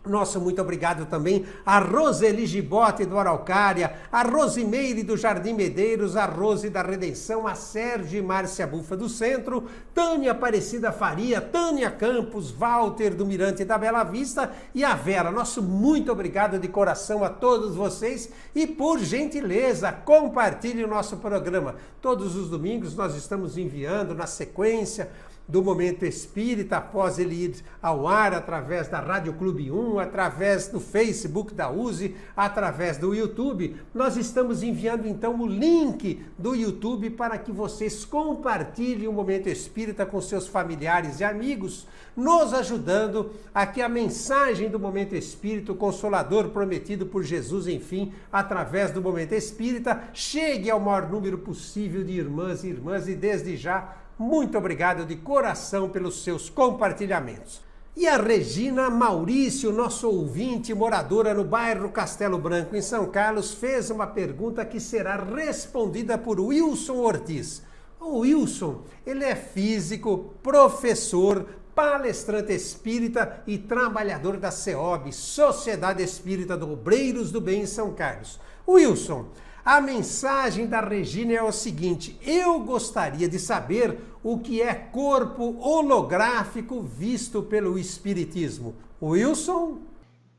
Nosso muito obrigado também a Roseli Gibote do Araucária, a Rosimeire do Jardim Medeiros, a Rose da Redenção, a Sérgio e Márcia Bufa do Centro, Tânia Aparecida Faria, Tânia Campos, Walter do Mirante da Bela Vista e a Vera. Nosso muito obrigado de coração a todos vocês e, por gentileza, compartilhe o nosso programa. Todos os domingos nós estamos enviando na sequência do Momento Espírita, após ele ir ao ar através da Rádio Clube 1, através do Facebook da USE, através do YouTube. Nós estamos enviando então o link do YouTube para que vocês compartilhem o Momento Espírita com seus familiares e amigos, nos ajudando a que a mensagem do Momento Espírita, o Consolador prometido por Jesus, enfim, através do Momento Espírita, chegue ao maior número possível de irmãs e irmãs, e desde já, muito obrigado de coração pelos seus compartilhamentos. E a Regina Maurício, nosso ouvinte, moradora no bairro Castelo Branco, em São Carlos, fez uma pergunta que será respondida por Wilson Ortiz. O Wilson, ele é físico, professor, palestrante espírita e trabalhador da SEOB, Sociedade Espírita do Obreiros do Bem em São Carlos. Wilson, a mensagem da Regina é o seguinte: eu gostaria de saber o que é corpo holográfico visto pelo Espiritismo. Wilson?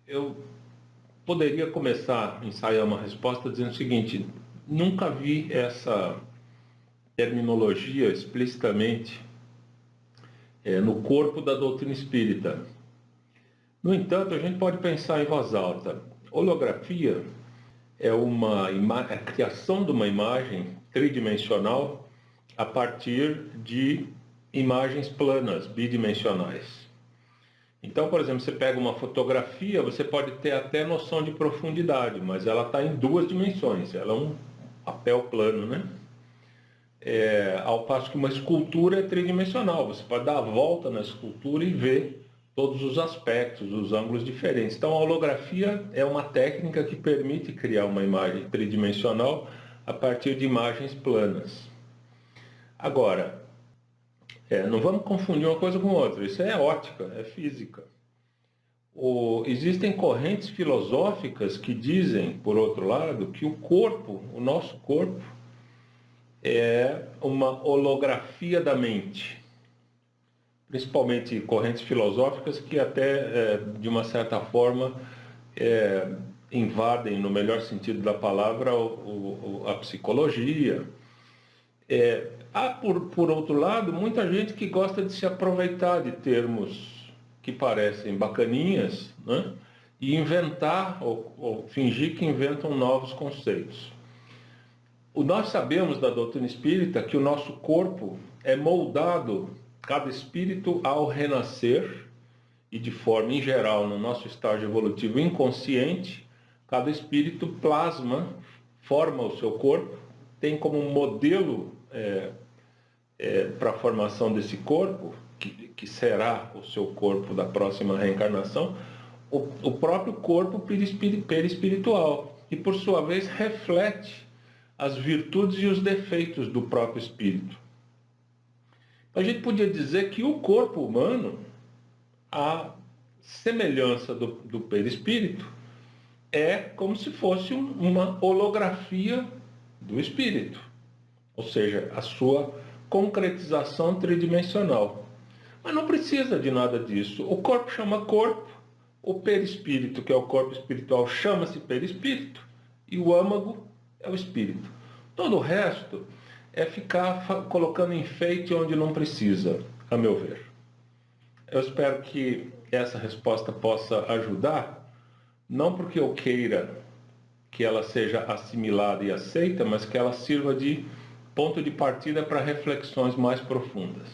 Eu poderia começar a ensaiar uma resposta dizendo o seguinte: nunca vi essa terminologia explicitamente no corpo da doutrina espírita. No entanto, a gente pode pensar em voz alta. Holografia é a criação de uma imagem tridimensional a partir de imagens planas, bidimensionais. Então, por exemplo, você pega uma fotografia, você pode ter até noção de profundidade, mas ela está em duas dimensões, ela é um papel plano, né? Ao passo que uma escultura é tridimensional, você pode dar a volta na escultura e ver todos os aspectos, os ângulos diferentes. Então, a holografia é uma técnica que permite criar uma imagem tridimensional a partir de imagens planas. Agora, não vamos confundir uma coisa com outra. Isso é ótica, é física. Existem correntes filosóficas que dizem, por outro lado, que o corpo, o nosso corpo, é uma holografia da mente. Principalmente correntes filosóficas que até, de uma certa forma, invadem, no melhor sentido da palavra, a psicologia. Há, por outro lado, muita gente que gosta de se aproveitar de termos que parecem bacaninhas, né? E inventar ou fingir que inventam novos conceitos. Nós sabemos da doutrina espírita que o nosso corpo é moldado, cada espírito ao renascer, e de forma em geral no nosso estágio evolutivo inconsciente, cada espírito forma o seu corpo, tem como modelo para a formação desse corpo, que será o seu corpo da próxima reencarnação, o próprio corpo perispiritual, e por sua vez reflete as virtudes e os defeitos do próprio espírito. A gente podia dizer que o corpo humano, a semelhança do perispírito, é como se fosse uma holografia do espírito, ou seja, a sua concretização tridimensional. Mas não precisa de nada disso. O corpo chama corpo, o perispírito, que é o corpo espiritual, chama-se perispírito, e o âmago é o espírito. Todo o resto é ficar colocando enfeite onde não precisa, a meu ver. Eu espero que essa resposta possa ajudar, não porque eu queira que ela seja assimilada e aceita, mas que ela sirva de ponto de partida para reflexões mais profundas.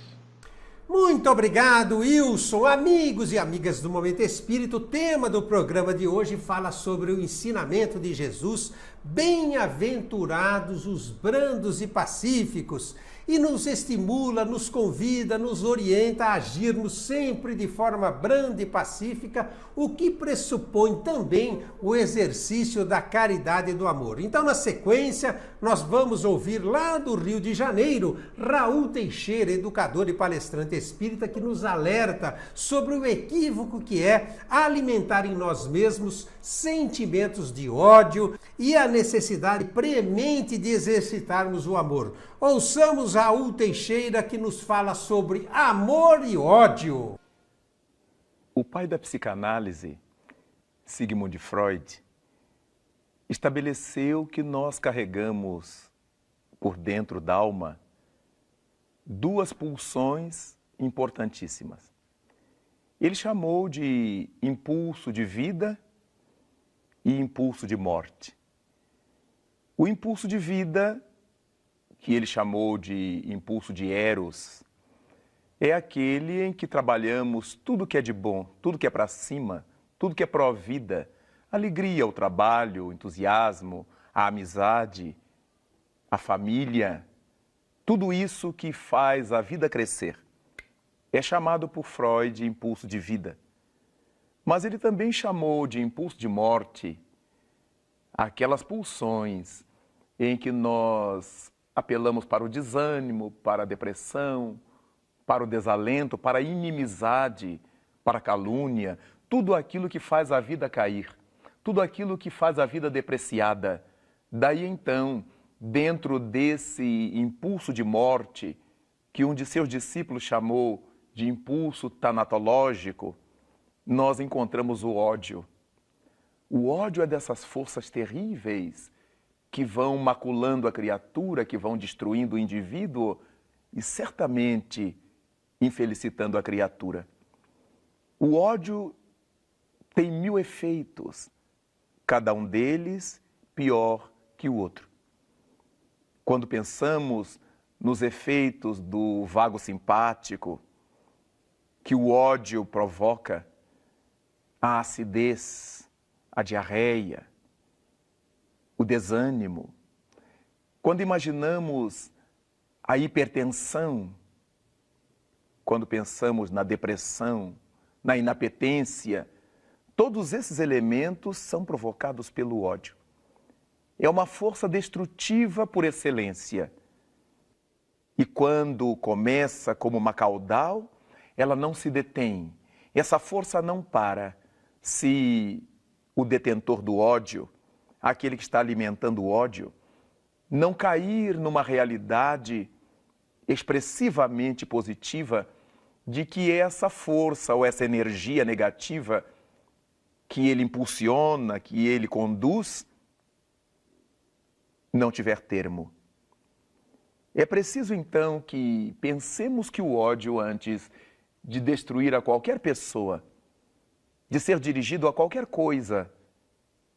Muito obrigado, Wilson. Amigos e amigas do Momento Espírita, o tema do programa de hoje fala sobre o ensinamento de Jesus. Bem-aventurados os brandos e pacíficos, e nos estimula, nos convida, nos orienta a agirmos sempre de forma branda e pacífica, o que pressupõe também o exercício da caridade e do amor. Então, na sequência, nós vamos ouvir lá do Rio de Janeiro, Raul Teixeira, educador e palestrante espírita, que nos alerta sobre o equívoco que é alimentar em nós mesmos sentimentos de ódio e a necessidade premente de exercitarmos o amor. Ouçamos Raul Teixeira, que nos fala sobre amor e ódio. O pai da psicanálise, Sigmund Freud, estabeleceu que nós carregamos por dentro da alma duas pulsões importantíssimas. Ele chamou de impulso de vida e impulso de morte. O impulso de vida, que ele chamou de impulso de eros, é aquele em que trabalhamos tudo que é de bom, tudo que é para cima, tudo que é pró-vida, alegria, o trabalho, o entusiasmo, a amizade, a família, tudo isso que faz a vida crescer. É chamado por Freud de impulso de vida. Mas ele também chamou de impulso de morte aquelas pulsões em que nós apelamos para o desânimo, para a depressão, para o desalento, para a inimizade, para a calúnia, tudo aquilo que faz a vida cair, tudo aquilo que faz a vida depreciada. Daí então, dentro desse impulso de morte, que um de seus discípulos chamou de impulso tanatológico, nós encontramos o ódio. O ódio é dessas forças terríveis que vão maculando a criatura, que vão destruindo o indivíduo e certamente infelicitando a criatura. O ódio tem 1000 efeitos, cada um deles pior que o outro. Quando pensamos nos efeitos do vago simpático, que o ódio provoca, a acidez, a diarreia, o desânimo. Quando imaginamos a hipertensão, quando pensamos na depressão, na inapetência, todos esses elementos são provocados pelo ódio. É uma força destrutiva por excelência. E quando começa como uma caudal, ela não se detém. Essa força não para. Se o detentor do ódio, aquele que está alimentando o ódio, não cair numa realidade expressivamente positiva de que essa força ou essa energia negativa que ele impulsiona, que ele conduz, não tiver termo. É preciso então que pensemos que o ódio, antes de destruir a qualquer pessoa, de ser dirigido a qualquer coisa,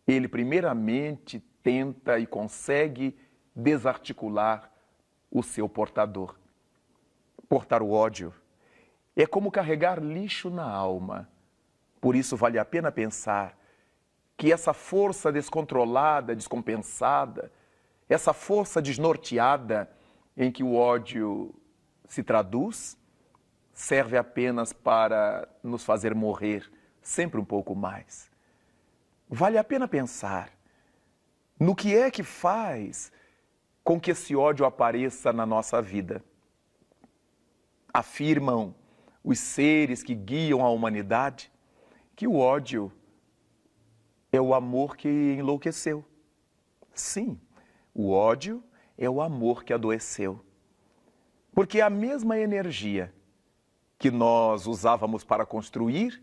ele primeiramente tenta e consegue desarticular o seu portador. Portar o ódio é como carregar lixo na alma. Por isso vale a pena pensar que essa força descontrolada, descompensada, essa força desnorteada em que o ódio se traduz, serve apenas para nos fazer morrer sempre um pouco mais. Vale a pena pensar no que é que faz com que esse ódio apareça na nossa vida. Afirmam os seres que guiam a humanidade que o ódio é o amor que enlouqueceu. Sim, o ódio é o amor que adoeceu. Porque é a mesma energia que nós usávamos para construir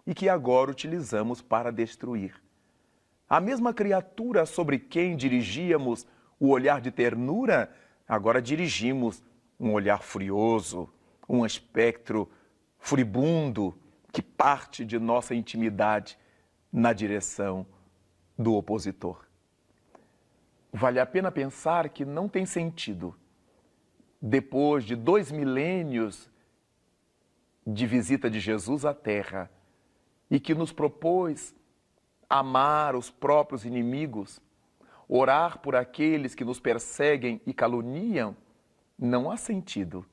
e que agora utilizamos para destruir. A mesma criatura sobre quem dirigíamos o olhar de ternura, agora dirigimos um olhar furioso, um espectro furibundo que parte de nossa intimidade na direção do opositor. Vale a pena pensar que não tem sentido, depois de 2 milênios de visita de Jesus à Terra e que nos propôs amar os próprios inimigos, orar por aqueles que nos perseguem e caluniam, não há sentido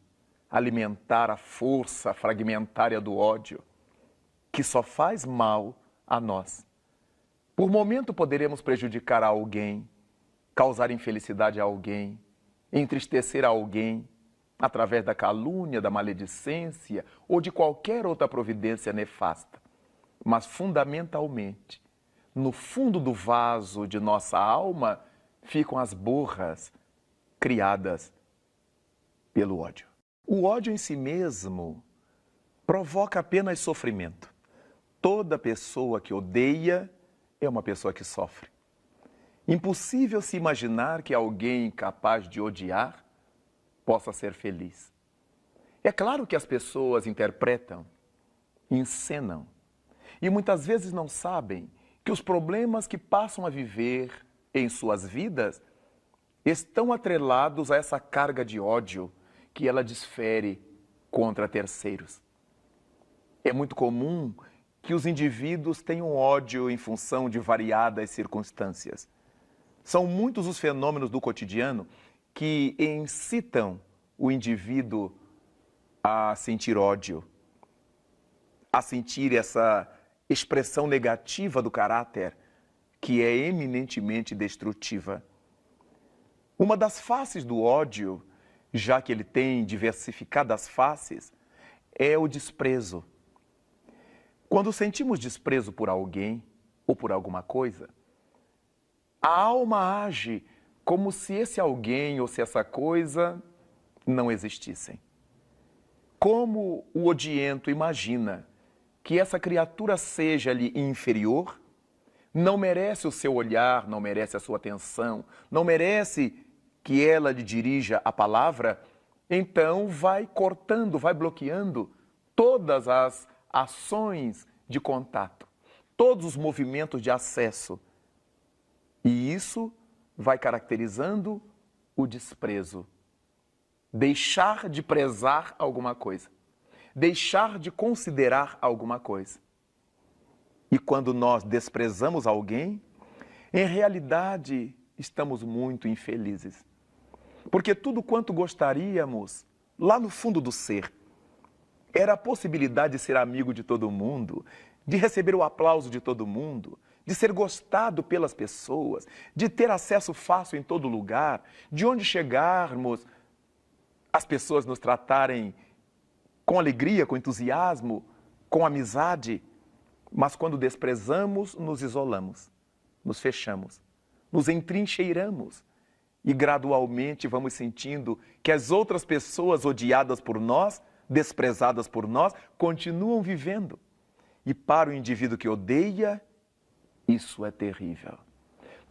alimentar a força fragmentária do ódio, que só faz mal a nós. Por momento poderemos prejudicar a alguém, causar infelicidade a alguém, entristecer a alguém, através da calúnia, da maledicência ou de qualquer outra providência nefasta. Mas, fundamentalmente, no fundo do vaso de nossa alma, ficam as borras criadas pelo ódio. O ódio em si mesmo provoca apenas sofrimento. Toda pessoa que odeia é uma pessoa que sofre. Impossível se imaginar que alguém capaz de odiar possa ser feliz. É claro que as pessoas interpretam, encenam, e muitas vezes não sabem que os problemas que passam a viver em suas vidas estão atrelados a essa carga de ódio que ela desfere contra terceiros. É muito comum que os indivíduos tenham ódio em função de variadas circunstâncias. São muitos os fenômenos do cotidiano que incitam o indivíduo a sentir ódio, a sentir essa expressão negativa do caráter que é eminentemente destrutiva. Uma das faces do ódio, já que ele tem diversificadas faces, é o desprezo. Quando sentimos desprezo por alguém ou por alguma coisa, a alma age como se esse alguém ou se essa coisa não existissem. Como o odiento imagina que essa criatura seja-lhe inferior, não merece o seu olhar, não merece a sua atenção, não merece que ela lhe dirija a palavra, então vai cortando, vai bloqueando todas as ações de contato, todos os movimentos de acesso. E isso vai caracterizando o desprezo. Deixar de prezar alguma coisa. Deixar de considerar alguma coisa. E quando nós desprezamos alguém, em realidade estamos muito infelizes. Porque tudo quanto gostaríamos, lá no fundo do ser, era a possibilidade de ser amigo de todo mundo, de receber o aplauso de todo mundo, de ser gostado pelas pessoas, de ter acesso fácil em todo lugar, de onde chegarmos, as pessoas nos tratarem com alegria, com entusiasmo, com amizade. Mas quando desprezamos, nos isolamos, nos fechamos, nos entrincheiramos e gradualmente vamos sentindo que as outras pessoas odiadas por nós, desprezadas por nós, continuam vivendo. E para o indivíduo que odeia, isso é terrível.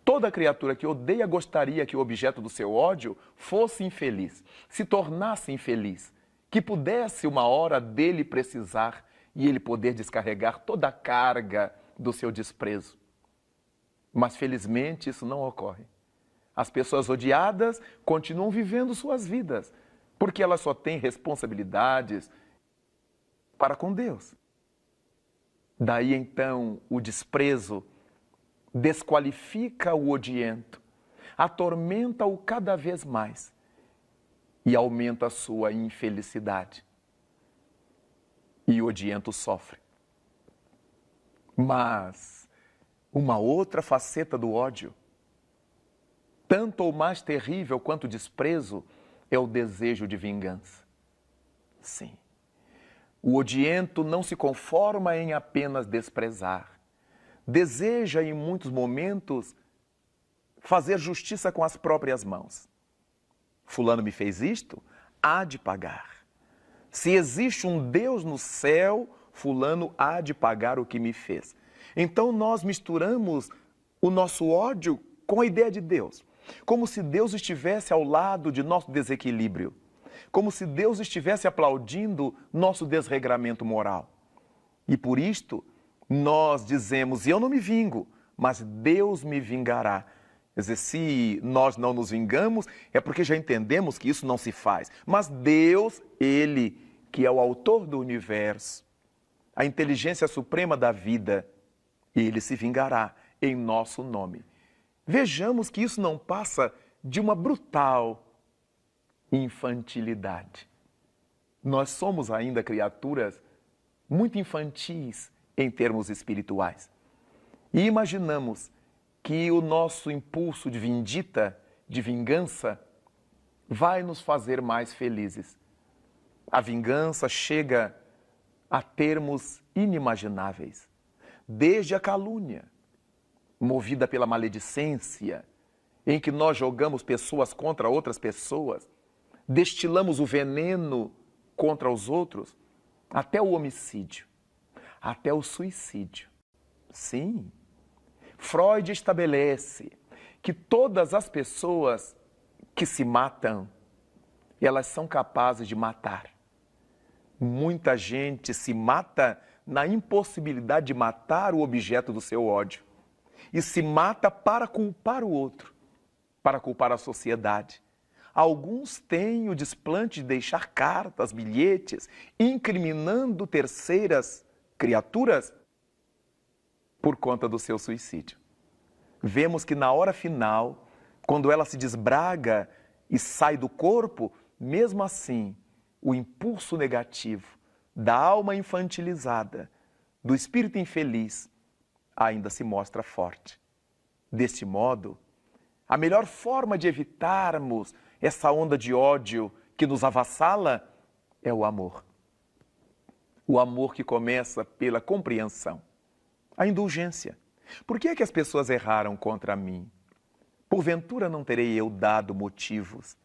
Toda criatura que odeia gostaria que o objeto do seu ódio fosse infeliz, se tornasse infeliz, que pudesse uma hora dele precisar e ele poder descarregar toda a carga do seu desprezo. Mas felizmente isso não ocorre. As pessoas odiadas continuam vivendo suas vidas, porque elas só têm responsabilidades para com Deus. Daí então o desprezo desqualifica o odiento, atormenta-o cada vez mais e aumenta a sua infelicidade. E o odiento sofre. Mas uma outra faceta do ódio, tanto ou mais terrível quanto o desprezo, é o desejo de vingança. Sim. O odiento não se conforma em apenas desprezar. Deseja, em muitos momentos, fazer justiça com as próprias mãos. Fulano me fez isto, há de pagar. Se existe um Deus no céu, fulano há de pagar o que me fez. Então nós misturamos o nosso ódio com a ideia de Deus. Como se Deus estivesse ao lado de nosso desequilíbrio. Como se Deus estivesse aplaudindo nosso desregramento moral. E por isto, nós dizemos, eu não me vingo, mas Deus me vingará. Quer dizer, se nós não nos vingamos, é porque já entendemos que isso não se faz. Mas Deus, Ele, que é o autor do universo, a inteligência suprema da vida, Ele se vingará em nosso nome. Vejamos que isso não passa de uma brutal infantilidade. Nós somos ainda criaturas muito infantis em termos espirituais. E imaginamos que o nosso impulso de vindita, de vingança, vai nos fazer mais felizes. A vingança chega a termos inimagináveis. Desde a calúnia, movida pela maledicência, em que nós jogamos pessoas contra outras pessoas, destilamos o veneno contra os outros, até o homicídio, até o suicídio. Sim, Freud estabelece que todas as pessoas que se matam, elas são capazes de matar. Muita gente se mata na impossibilidade de matar o objeto do seu ódio. E se mata para culpar o outro, para culpar a sociedade. Alguns têm o desplante de deixar cartas, bilhetes, incriminando terceiras criaturas por conta do seu suicídio. Vemos que na hora final, quando ela se desbraga e sai do corpo, mesmo assim, o impulso negativo da alma infantilizada, do espírito infeliz, ainda se mostra forte. Deste modo, a melhor forma de evitarmos essa onda de ódio que nos avassala é o amor. O amor que começa pela compreensão, a indulgência. Por que é que as pessoas erraram contra mim? Porventura não terei eu dado motivos?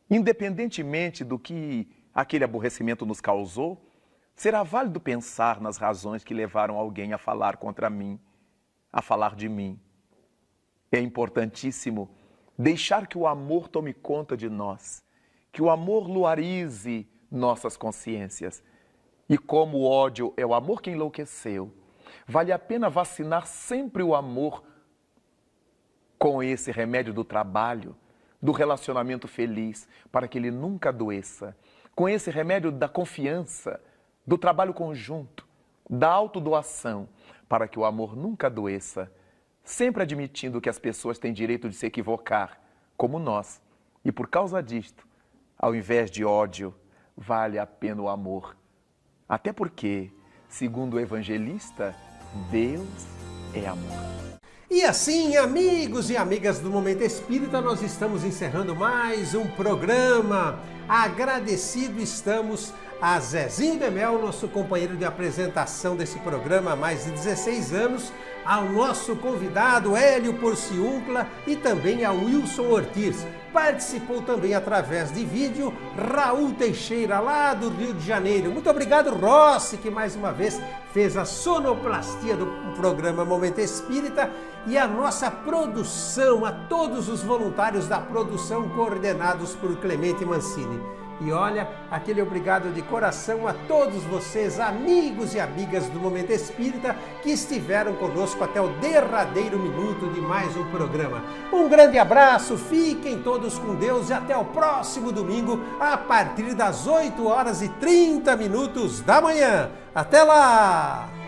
Independentemente do que aquele aborrecimento nos causou, será válido pensar nas razões que levaram alguém a falar contra mim, a falar de mim. É importantíssimo deixar que o amor tome conta de nós, que o amor luarize nossas consciências. E como o ódio é o amor que enlouqueceu, vale a pena vacinar sempre o amor com esse remédio do trabalho, do relacionamento feliz, para que ele nunca adoeça, com esse remédio da confiança, do trabalho conjunto, da autodoação, para que o amor nunca adoeça, sempre admitindo que as pessoas têm direito de se equivocar, como nós. E por causa disto, ao invés de ódio, vale a pena o amor. Até porque, segundo o evangelista, Deus é amor. E assim, amigos e amigas do Momento Espírita, nós estamos encerrando mais um programa. Agradecido estamos a Zezinho de Mel, nosso companheiro de apresentação desse programa há mais de 16 anos, ao nosso convidado Hélio Porciúncula e também ao Wilson Ortiz. Participou também através de vídeo Raul Teixeira, lá do Rio de Janeiro. Muito obrigado, Rossi, que mais uma vez fez a sonoplastia do programa Momento Espírita, e a nossa produção, a todos os voluntários da produção coordenados por Clemente Mancini. E olha, aquele obrigado de coração a todos vocês, amigos e amigas do Momento Espírita, que estiveram conosco até o derradeiro minuto de mais um programa. Um grande abraço, fiquem todos com Deus e até o próximo domingo, a partir das 8h30 da manhã. Até lá!